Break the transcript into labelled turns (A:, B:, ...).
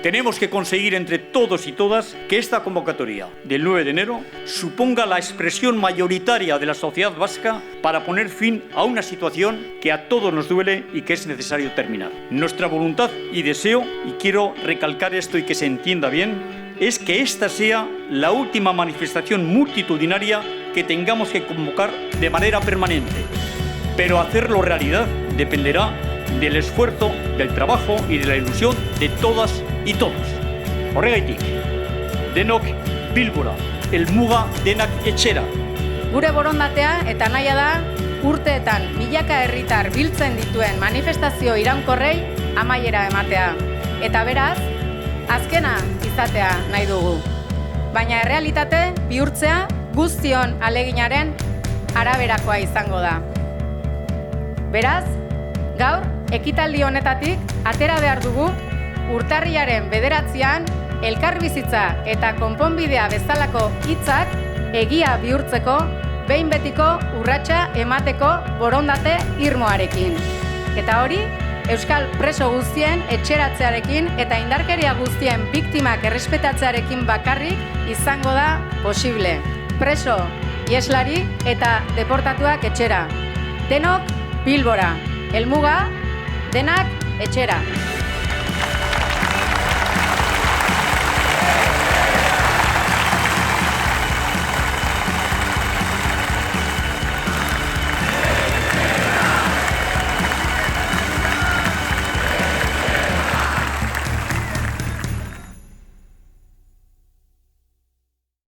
A: Tenemos que conseguir entre todos y todas que esta convocatoria del 9 de enero suponga la expresión mayoritaria de la sociedad vasca para poner fin a una situación que a todos nos duele y que es necesario terminar. Nuestra voluntad y deseo, y quiero recalcar esto y que se entienda bien, es que esta sea la última manifestación multitudinaria que tengamos que convocar de manera permanente. Pero hacerlo realidad dependerá del esfuerzo, del trabajo y de la ilusión de todas y todos. Horregaitik, denok Bilbora, helmuga denak etxera.
B: Gure borondatea eta nahia da urteetan milaka herritar biltzen dituen manifestazio iraunkorrei amaiera ematea. Eta beraz, azkena izatea nahi dugu. Baina errealitate bihurtzea guztion aleginaren araberakoa izango da. Beraz, gaur, ekitaldi honetatik atera behar dugu urtarrilaren 9an elkarbizitza eta konponbidea bezalako hitzak egia bihurtzeko behin betiko urratsa emateko borondate irmoarekin. Eta hori, euskal preso guztien etxeratzearekin eta indarkeria guztien biktimak errespetatzearekin bakarrik izango da posible. Preso, ieslari eta deportatuak etxera. Denok Bilbora, helmuga denak etxera.